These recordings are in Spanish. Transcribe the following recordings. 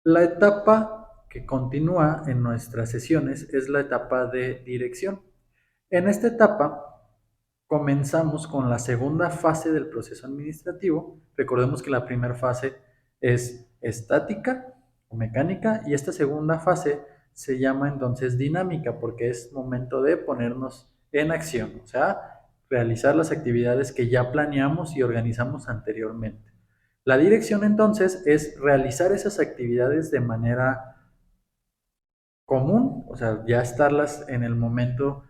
La etapa que continúa en nuestras sesiones es la etapa de dirección. En esta etapa comenzamos con la segunda fase del proceso administrativo. Recordemos que la primera fase es estática o mecánica y esta segunda fase se llama entonces dinámica porque es momento de ponernos en acción, o sea, realizar las actividades que ya planeamos y organizamos anteriormente. La dirección entonces es realizar esas actividades de manera común, o sea, ya estarlas en el momento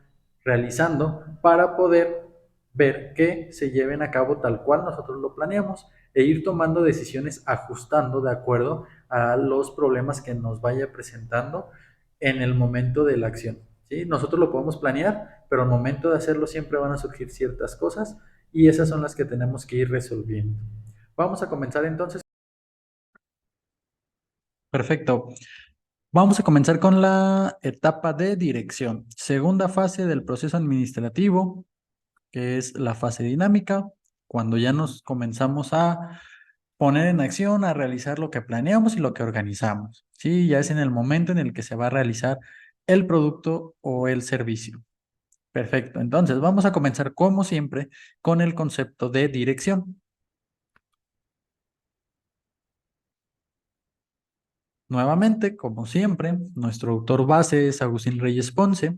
realizando para poder ver que se lleven a cabo tal cual nosotros lo planeamos e ir tomando decisiones ajustando de acuerdo a los problemas que nos vaya presentando en el momento de la acción. ¿Sí? Nosotros lo podemos planear, pero al momento de hacerlo siempre van a surgir ciertas cosas y esas son las que tenemos que ir resolviendo. Vamos a comenzar entonces. Perfecto. Vamos a comenzar con la etapa de dirección. Segunda fase del proceso administrativo, que es la fase dinámica, cuando ya nos comenzamos a poner en acción, a realizar lo que planeamos y lo que organizamos. Sí, ya es en el momento en el que se va a realizar el producto o el servicio. Perfecto. Entonces, vamos a comenzar como siempre con el concepto de dirección. Nuevamente, como siempre, nuestro autor base es Agustín Reyes Ponce.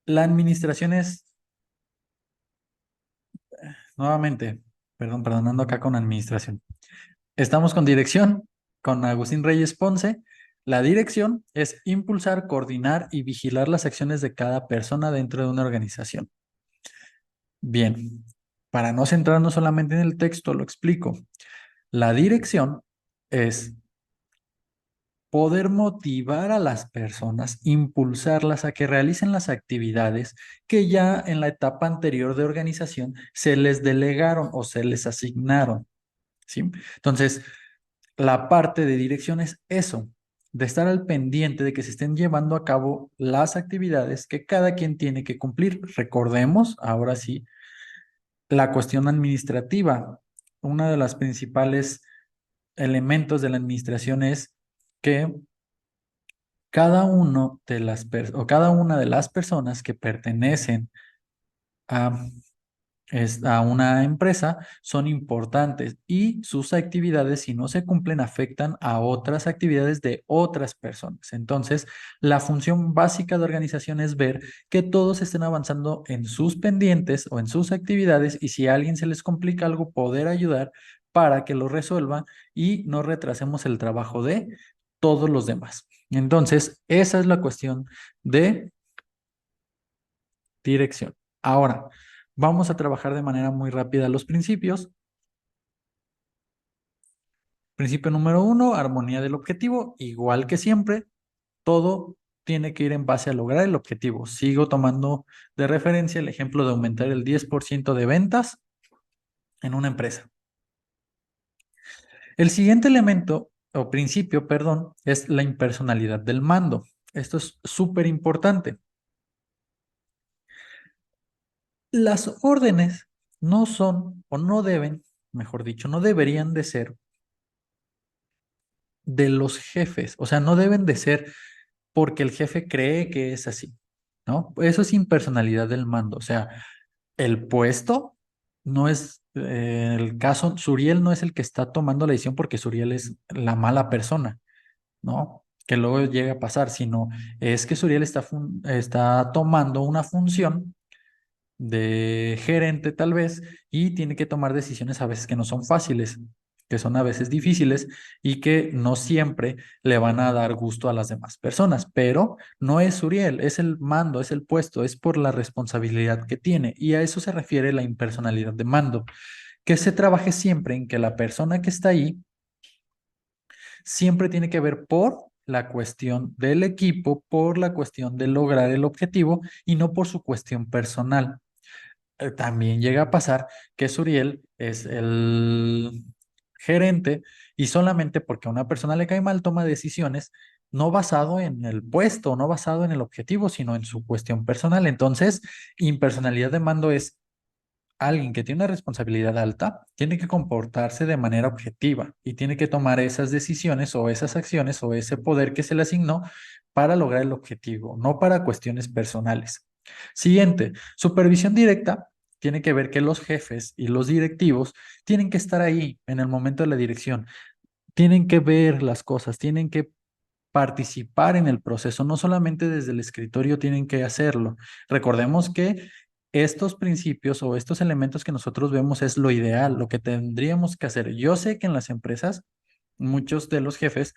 La administración es nuevamente, perdonando acá con administración. Estamos con dirección, con Agustín Reyes Ponce. La dirección es impulsar, coordinar y vigilar las acciones de cada persona dentro de una organización. Bien, para no centrarnos solamente en el texto, lo explico. La dirección es poder motivar a las personas, impulsarlas a que realicen las actividades que ya en la etapa anterior de organización se les delegaron o se les asignaron. ¿Sí? Entonces, la parte de dirección es eso, de estar al pendiente de que se estén llevando a cabo las actividades que cada quien tiene que cumplir. Recordemos, ahora sí, la cuestión administrativa. Uno de los principales elementos de la administración es que cada uno de o cada una de las personas que pertenecen a a una empresa son importantes y sus actividades, si no se cumplen, afectan a otras actividades de otras personas. Entonces, la función básica de organización es ver que todos estén avanzando en sus pendientes o en sus actividades y si a alguien se les complica algo, poder ayudar para que lo resuelva y no retrasemos el trabajo de todos los demás. Entonces, esa es la cuestión de dirección. Ahora, vamos a trabajar de manera muy rápida los principios. Principio número uno, armonía del objetivo. Igual que siempre, todo tiene que ir en base a lograr el objetivo. Sigo tomando de referencia el ejemplo de aumentar el 10% de ventas en una empresa. El siguiente elemento, o principio, perdón, es la impersonalidad del mando. Esto es súper importante. Las órdenes no son o no deben, mejor dicho, no deberían de ser de los jefes. O sea, no deben de ser porque el jefe cree que es así, ¿no? Eso es impersonalidad del mando. O sea, el puesto no es, el caso, Suriel no es el que está tomando la decisión porque Suriel es la mala persona, ¿no? Que luego llega a pasar, sino es que Suriel está tomando una función de gerente tal vez y tiene que tomar decisiones a veces que no son fáciles, que son a veces difíciles y que no siempre le van a dar gusto a las demás personas, pero no es Uriel, es el mando, es el puesto, es por la responsabilidad que tiene y a eso se refiere la impersonalidad de mando, que se trabaje siempre en que la persona que está ahí siempre tiene que ver por la cuestión del equipo, por la cuestión de lograr el objetivo y no por su cuestión personal. También llega a pasar que Suriel es el gerente y solamente porque a una persona le cae mal toma decisiones no basado en el puesto, no basado en el objetivo, sino en su cuestión personal. Entonces, impersonalidad de mando es alguien que tiene una responsabilidad alta tiene que comportarse de manera objetiva y tiene que tomar esas decisiones o esas acciones o ese poder que se le asignó para lograr el objetivo, no para cuestiones personales. Siguiente, supervisión directa tiene que ver que los jefes y los directivos tienen que estar ahí en el momento de la dirección, tienen que ver las cosas, tienen que participar en el proceso, no solamente desde el escritorio tienen que hacerlo. Recordemos que estos principios o estos elementos que nosotros vemos es lo ideal, lo que tendríamos que hacer. Yo sé que en las empresas muchos de los jefes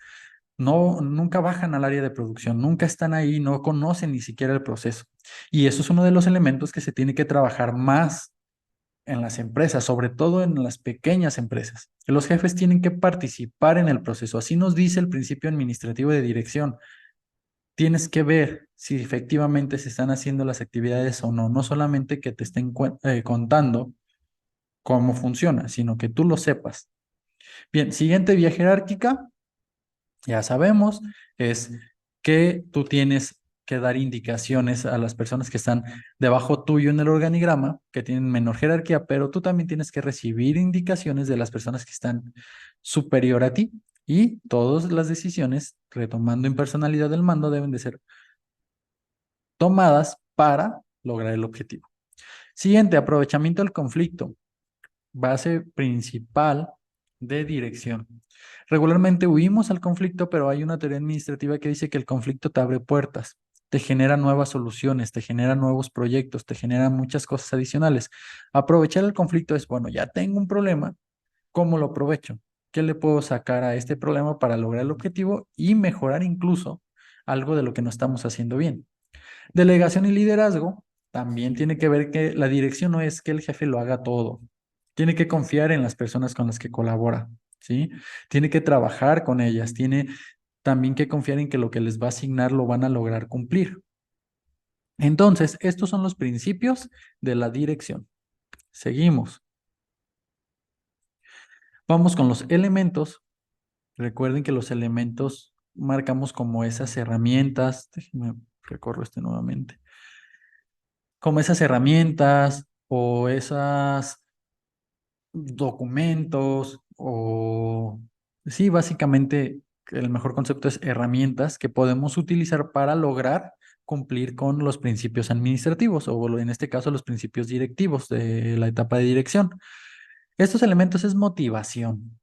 nunca bajan al área de producción, nunca están ahí, no conocen ni siquiera el proceso. Y eso es uno de los elementos que se tiene que trabajar más en las empresas, sobre todo en las pequeñas empresas. Los jefes tienen que participar en el proceso. Así nos dice el principio administrativo de dirección. Tienes que ver si efectivamente se están haciendo las actividades o no, no solamente que te estén contando cómo funciona, sino que tú lo sepas. Bien, siguiente vía jerárquica, ya sabemos, es que tú tienes que dar indicaciones a las personas que están debajo tuyo en el organigrama, que tienen menor jerarquía, pero tú también tienes que recibir indicaciones de las personas que están superior a ti y todas las decisiones, retomando impersonalidad del mando, deben de ser tomadas para lograr el objetivo. Siguiente, aprovechamiento del conflicto, base principal de dirección. Regularmente huimos al conflicto, pero hay una teoría administrativa que dice que el conflicto te abre puertas, te genera nuevas soluciones, te genera nuevos proyectos, te genera muchas cosas adicionales. Aprovechar el conflicto es, bueno, ya tengo un problema, ¿cómo lo aprovecho? ¿Qué le puedo sacar a este problema para lograr el objetivo y mejorar incluso algo de lo que no estamos haciendo bien? Delegación y liderazgo también tiene que ver que la dirección no es que el jefe lo haga todo. Tiene que confiar en las personas con las que colabora, ¿sí? Tiene que trabajar con ellas, tiene también que confiar en que lo que les va a asignar lo van a lograr cumplir. Entonces, estos son los principios de la dirección. Seguimos. Vamos con los elementos. Recuerden que los elementos marcamos como esas herramientas. Déjenme recorro este nuevamente. Como esas herramientas o esas documentos o sí, básicamente el mejor concepto es herramientas que podemos utilizar para lograr cumplir con los principios administrativos o en este caso los principios directivos de la etapa de dirección. Estos elementos es motivación.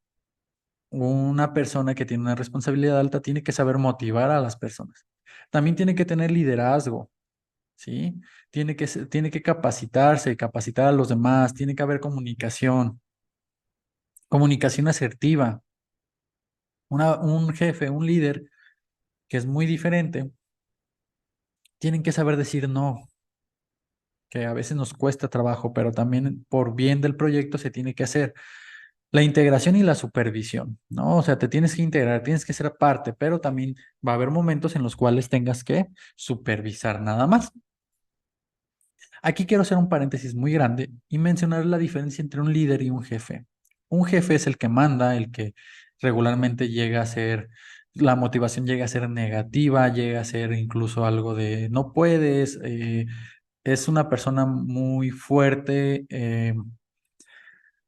Una persona que tiene una responsabilidad alta tiene que saber motivar a las personas. También tiene que tener liderazgo. ¿Sí? Tiene que capacitarse, capacitar a los demás, tiene que haber comunicación, comunicación asertiva. Un jefe, un líder que es muy diferente, tienen que saber decir no, que a veces nos cuesta trabajo, pero también por bien del proyecto se tiene que hacer. La integración y la supervisión, ¿no? O sea, te tienes que integrar, tienes que ser parte, pero también va a haber momentos en los cuales tengas que supervisar nada más. Aquí quiero hacer un paréntesis muy grande y mencionar la diferencia entre un líder y un jefe. Un jefe es el que manda, el que regularmente llega a ser, la motivación llega a ser negativa, llega a ser incluso algo de no puedes, es una persona muy fuerte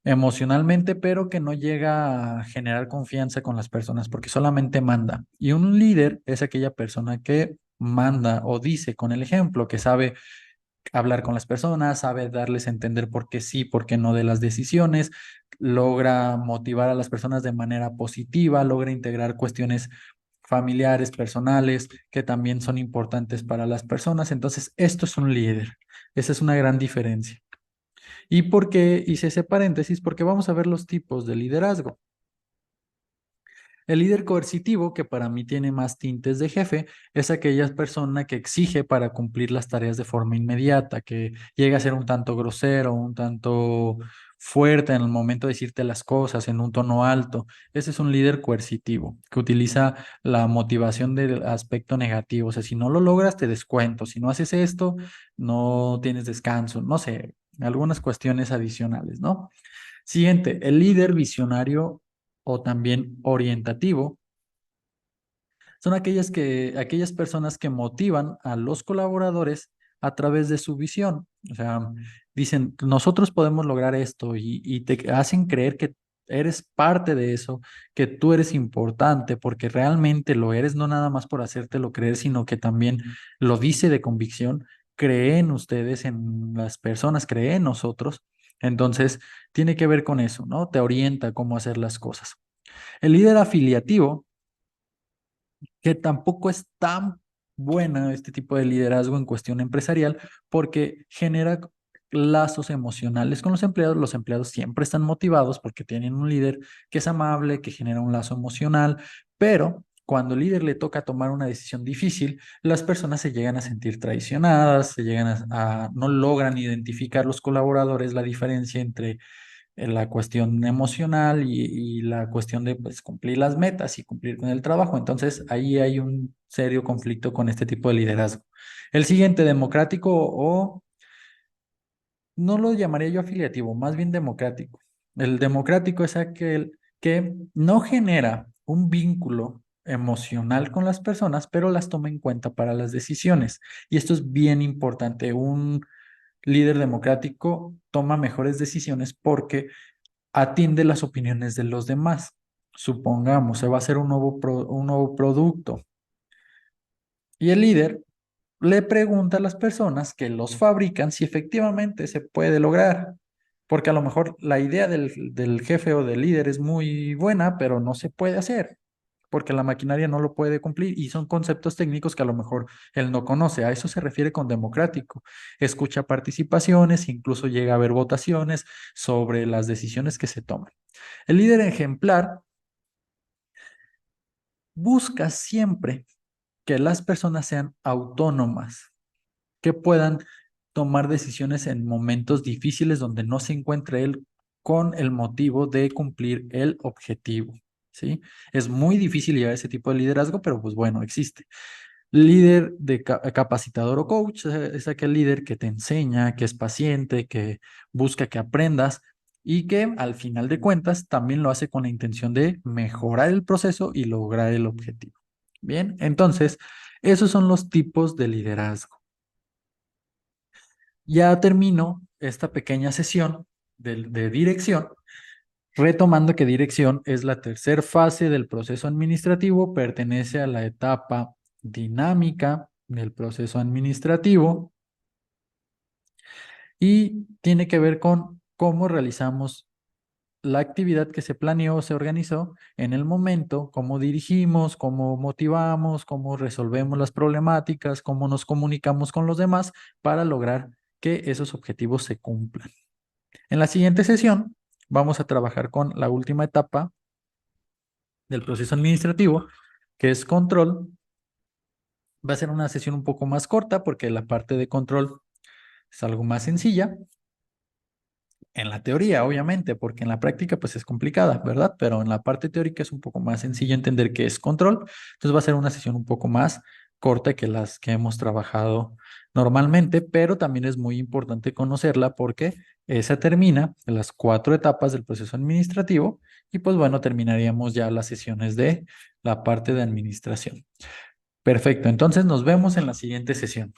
emocionalmente, pero que no llega a generar confianza con las personas porque solamente manda. Y un líder es aquella persona que manda o dice con el ejemplo, que sabe hablar con las personas, sabe darles a entender por qué sí, por qué no de las decisiones, logra motivar a las personas de manera positiva, logra integrar cuestiones familiares, personales, que también son importantes para las personas. Entonces, esto es un líder. Esa es una gran diferencia. ¿Y por qué hice ese paréntesis? Porque vamos a ver los tipos de liderazgo. El líder coercitivo, que para mí tiene más tintes de jefe, es aquella persona que exige para cumplir las tareas de forma inmediata, que llega a ser un tanto grosero, un tanto fuerte en el momento de decirte las cosas en un tono alto. Ese es un líder coercitivo, que utiliza la motivación del aspecto negativo. O sea, si no lo logras, te descuento. Si no haces esto, no tienes descanso. No sé, algunas cuestiones adicionales, ¿no? Siguiente, el líder visionario o también orientativo son aquellas personas que motivan a los colaboradores a través de su visión. O sea, dicen, nosotros podemos lograr esto y te hacen creer que eres parte de eso, que tú eres importante, porque realmente lo eres, no nada más por hacértelo creer, sino que también lo dice de convicción, cree en ustedes, en las personas, cree en nosotros. Entonces, tiene que ver con eso, ¿no? Te orienta cómo hacer las cosas. El líder afiliativo, que tampoco es tan buena este tipo de liderazgo en cuestión empresarial, porque genera lazos emocionales con los empleados. Los empleados siempre están motivados porque tienen un líder que es amable, que genera un lazo emocional, pero cuando el líder le toca tomar una decisión difícil, las personas se llegan a sentir traicionadas, se llegan no logran identificar los colaboradores la diferencia entre la cuestión emocional y la cuestión de pues, cumplir las metas y cumplir con el trabajo. Entonces, ahí hay un serio conflicto con este tipo de liderazgo. El siguiente, democrático o no lo llamaría yo afiliativo, más bien democrático. El democrático es aquel que no genera un vínculo emocional con las personas, pero las toma en cuenta para las decisiones. Y esto es bien importante. Un líder democrático toma mejores decisiones porque atiende las opiniones de los demás. Supongamos, se va a hacer un nuevo producto y el líder le pregunta a las personas que los fabrican si efectivamente se puede lograr. Porque a lo mejor la idea del jefe o del líder es muy buena, pero no se puede hacer, porque la maquinaria no lo puede cumplir y son conceptos técnicos que a lo mejor él no conoce. A eso se refiere con democrático. Escucha participaciones, incluso llega a haber votaciones sobre las decisiones que se toman. El líder ejemplar busca siempre que las personas sean autónomas, que puedan tomar decisiones en momentos difíciles donde no se encuentre él con el motivo de cumplir el objetivo, ¿sí? Es muy difícil llevar ese tipo de liderazgo, pero pues bueno, existe. Líder de capacitador o coach es aquel líder que te enseña, que es paciente, que busca que aprendas y que al final de cuentas también lo hace con la intención de mejorar el proceso y lograr el objetivo. Bien, entonces, esos son los tipos de liderazgo. Ya termino esta pequeña sesión de dirección, retomando que dirección es la tercera fase del proceso administrativo, pertenece a la etapa dinámica del proceso administrativo y tiene que ver con cómo realizamos la actividad que se planeó, se organizó en el momento, cómo dirigimos, cómo motivamos, cómo resolvemos las problemáticas, cómo nos comunicamos con los demás para lograr que esos objetivos se cumplan. En la siguiente sesión vamos a trabajar con la última etapa del proceso administrativo, que es control. Va a ser una sesión un poco más corta porque la parte de control es algo más sencilla. En la teoría, obviamente, porque en la práctica pues es complicada, ¿verdad? Pero en la parte teórica es un poco más sencillo entender qué es control. Entonces va a ser una sesión un poco más corta que las que hemos trabajado normalmente, pero también es muy importante conocerla porque esa termina en las 4 etapas del proceso administrativo y pues bueno, terminaríamos ya las sesiones de la parte de administración. Perfecto, entonces nos vemos en la siguiente sesión.